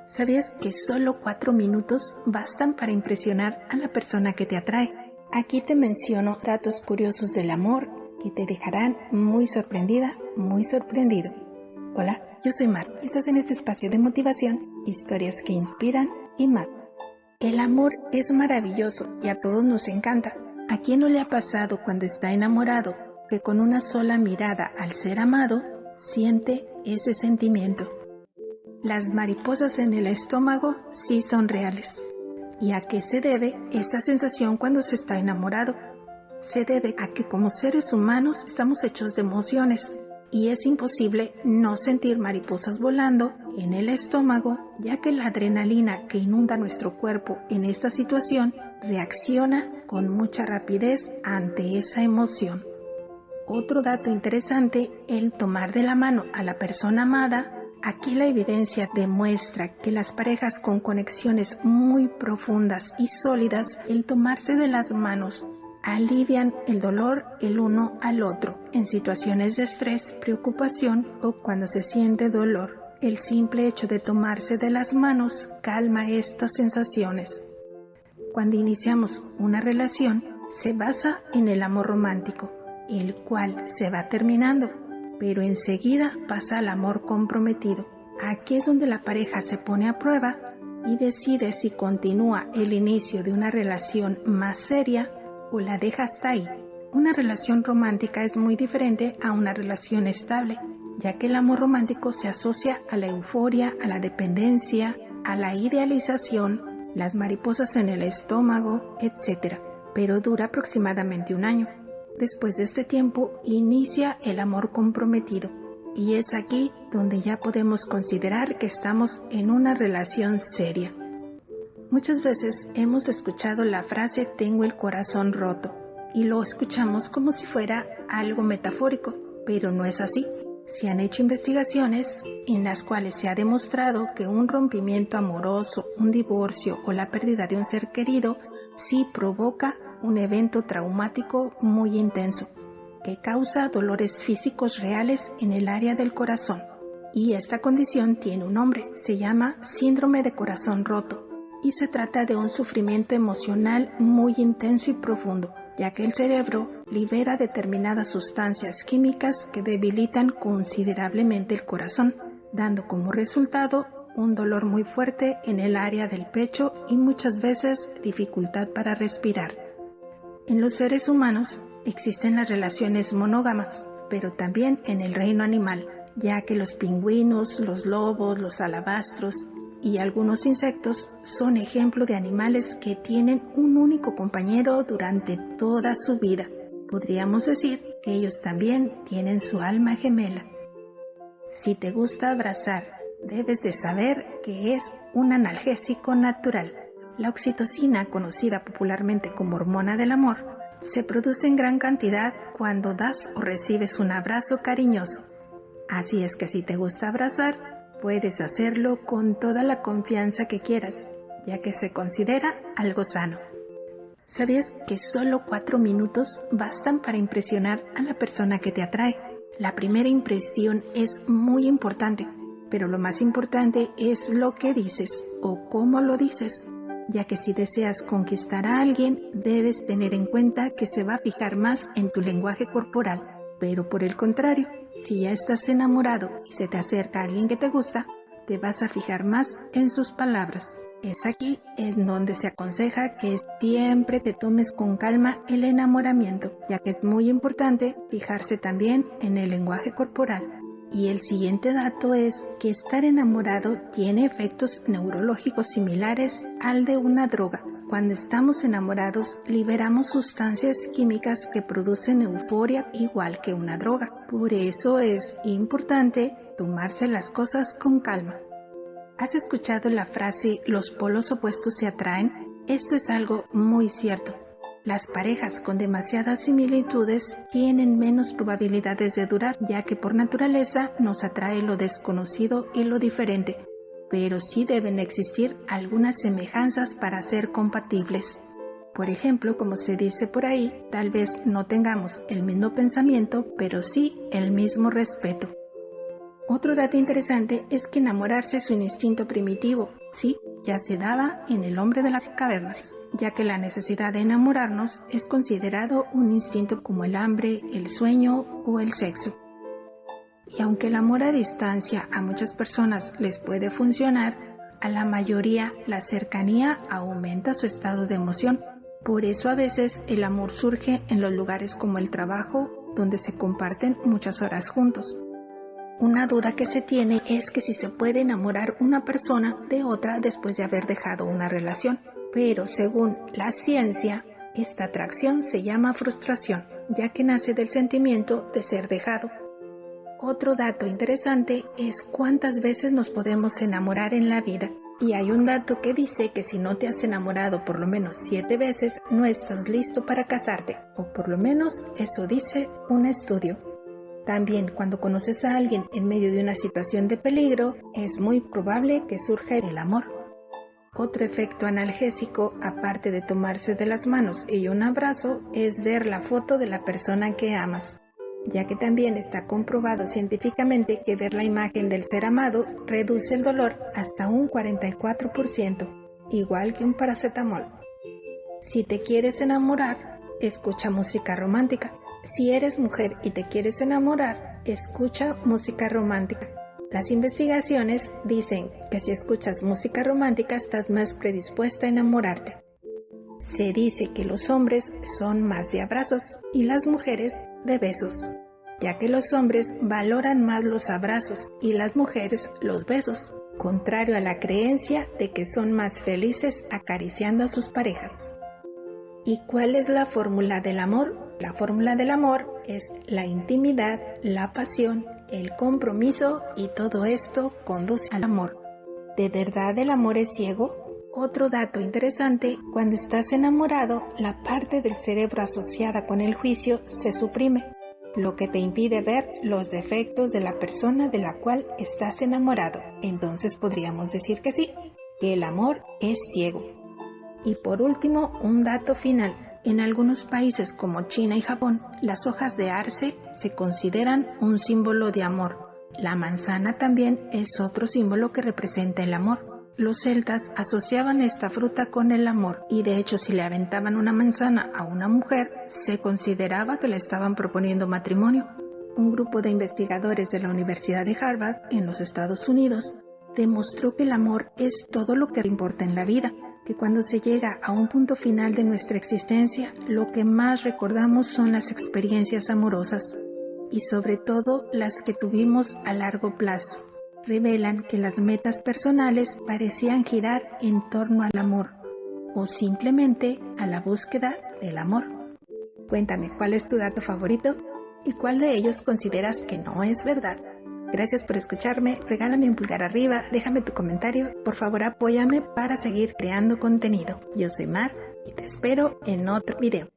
¿Sabías que solo 4 minutos bastan para impresionar a la persona que te atrae? Aquí te menciono datos curiosos del amor que te dejarán muy sorprendida, muy sorprendido. Hola, yo soy Mar y estás en este espacio de motivación, historias que inspiran y más. El amor es maravilloso y a todos nos encanta. ¿A quién no le ha pasado cuando está enamorado que con una sola mirada al ser amado siente ese sentimiento? Las mariposas en el estómago sí son reales. ¿Y a qué se debe esta sensación cuando se está enamorado? Se debe a que como seres humanos estamos hechos de emociones y es imposible no sentir mariposas volando en el estómago, ya que la adrenalina que inunda nuestro cuerpo en esta situación reacciona con mucha rapidez ante esa emoción. Otro dato interesante, el tomar de la mano a la persona amada. Aquí la evidencia demuestra que las parejas con conexiones muy profundas y sólidas, el tomarse de las manos, alivian el dolor el uno al otro en situaciones de estrés, preocupación o cuando se siente dolor. El simple hecho de tomarse de las manos calma estas sensaciones. Cuando iniciamos una relación, se basa en el amor romántico, el cual se va terminando, pero enseguida pasa al amor comprometido. Aquí es donde la pareja se pone a prueba y decide si continúa el inicio de una relación más seria o la deja hasta ahí. Una relación romántica es muy diferente a una relación estable, ya que el amor romántico se asocia a la euforia, a la dependencia, a la idealización, las mariposas en el estómago, etc. Pero dura aproximadamente un año. Después de este tiempo inicia el amor comprometido y es aquí donde ya podemos considerar que estamos en una relación seria. Muchas veces hemos escuchado la frase "tengo el corazón roto" y lo escuchamos como si fuera algo metafórico, pero no es así. Se han hecho investigaciones en las cuales se ha demostrado que un rompimiento amoroso, un divorcio o la pérdida de un ser querido sí provoca un evento traumático muy intenso, que causa dolores físicos reales en el área del corazón. Y esta condición tiene un nombre, se llama síndrome de corazón roto, y se trata de un sufrimiento emocional muy intenso y profundo, ya que el cerebro libera determinadas sustancias químicas que debilitan considerablemente el corazón, dando como resultado un dolor muy fuerte en el área del pecho y muchas veces dificultad para respirar. En los seres humanos existen las relaciones monógamas, pero también en el reino animal, ya que los pingüinos, los lobos, los alabastros y algunos insectos son ejemplo de animales que tienen un único compañero durante toda su vida. Podríamos decir que ellos también tienen su alma gemela. Si te gusta abrazar, debes de saber que es un analgésico natural. La oxitocina, conocida popularmente como hormona del amor, se produce en gran cantidad cuando das o recibes un abrazo cariñoso. Así es que si te gusta abrazar, puedes hacerlo con toda la confianza que quieras, ya que se considera algo sano. ¿Sabías que solo 4 minutos bastan para impresionar a la persona que te atrae? La primera impresión es muy importante, pero lo más importante es lo que dices o cómo lo dices, ya que si deseas conquistar a alguien, debes tener en cuenta que se va a fijar más en tu lenguaje corporal. Pero por el contrario, si ya estás enamorado y se te acerca alguien que te gusta, te vas a fijar más en sus palabras. Es aquí en donde se aconseja que siempre te tomes con calma el enamoramiento, ya que es muy importante fijarse también en el lenguaje corporal. Y el siguiente dato es que estar enamorado tiene efectos neurológicos similares al de una droga. Cuando estamos enamorados, liberamos sustancias químicas que producen euforia igual que una droga. Por eso es importante tomarse las cosas con calma. ¿Has escuchado la frase "los polos opuestos se atraen"? Esto es algo muy cierto. Las parejas con demasiadas similitudes tienen menos probabilidades de durar, ya que por naturaleza nos atrae lo desconocido y lo diferente, pero sí deben existir algunas semejanzas para ser compatibles. Por ejemplo, como se dice por ahí, tal vez no tengamos el mismo pensamiento, pero sí el mismo respeto. Otro dato interesante es que enamorarse es un instinto primitivo, sí, ya se daba en el hombre de las cavernas, ya que la necesidad de enamorarnos es considerado un instinto como el hambre, el sueño o el sexo. Y aunque el amor a distancia a muchas personas les puede funcionar, a la mayoría la cercanía aumenta su estado de emoción. Por eso a veces el amor surge en los lugares como el trabajo, donde se comparten muchas horas juntos. Una duda que se tiene es que si se puede enamorar una persona de otra después de haber dejado una relación, pero según la ciencia, esta atracción se llama frustración, ya que nace del sentimiento de ser dejado. Otro dato interesante es cuántas veces nos podemos enamorar en la vida, y hay un dato que dice que si no te has enamorado por lo menos 7 veces, no estás listo para casarte, o por lo menos eso dice un estudio. También cuando conoces a alguien en medio de una situación de peligro, es muy probable que surja el amor. Otro efecto analgésico, aparte de tomarse de las manos y un abrazo, es ver la foto de la persona que amas, ya que también está comprobado científicamente que ver la imagen del ser amado reduce el dolor hasta un 44%, igual que un paracetamol. Si te quieres enamorar, escucha música romántica. Si eres mujer y te quieres enamorar, escucha música romántica. Las investigaciones dicen que si escuchas música romántica estás más predispuesta a enamorarte. Se dice que los hombres son más de abrazos y las mujeres de besos, ya que los hombres valoran más los abrazos y las mujeres los besos, contrario a la creencia de que son más felices acariciando a sus parejas. ¿Y cuál es la fórmula del amor? La fórmula del amor es la intimidad, la pasión, el compromiso y todo esto conduce al amor. ¿De verdad el amor es ciego? Otro dato interesante, cuando estás enamorado, la parte del cerebro asociada con el juicio se suprime, lo que te impide ver los defectos de la persona de la cual estás enamorado. Entonces podríamos decir que sí, que el amor es ciego. Y por último, un dato final. En algunos países como China y Japón, las hojas de arce se consideran un símbolo de amor. La manzana también es otro símbolo que representa el amor. Los celtas asociaban esta fruta con el amor y de hecho si le aventaban una manzana a una mujer, se consideraba que le estaban proponiendo matrimonio. Un grupo de investigadores de la Universidad de Harvard, en los Estados Unidos, demostró que el amor es todo lo que importa en la vida, que cuando se llega a un punto final de nuestra existencia, lo que más recordamos son las experiencias amorosas y sobre todo las que tuvimos a largo plazo. Revelan que las metas personales parecían girar en torno al amor o simplemente a la búsqueda del amor. Cuéntame, ¿cuál es tu dato favorito y cuál de ellos consideras que no es verdad? Gracias por escucharme, regálame un pulgar arriba, déjame tu comentario, por favor apóyame para seguir creando contenido. Yo soy Mar y te espero en otro video.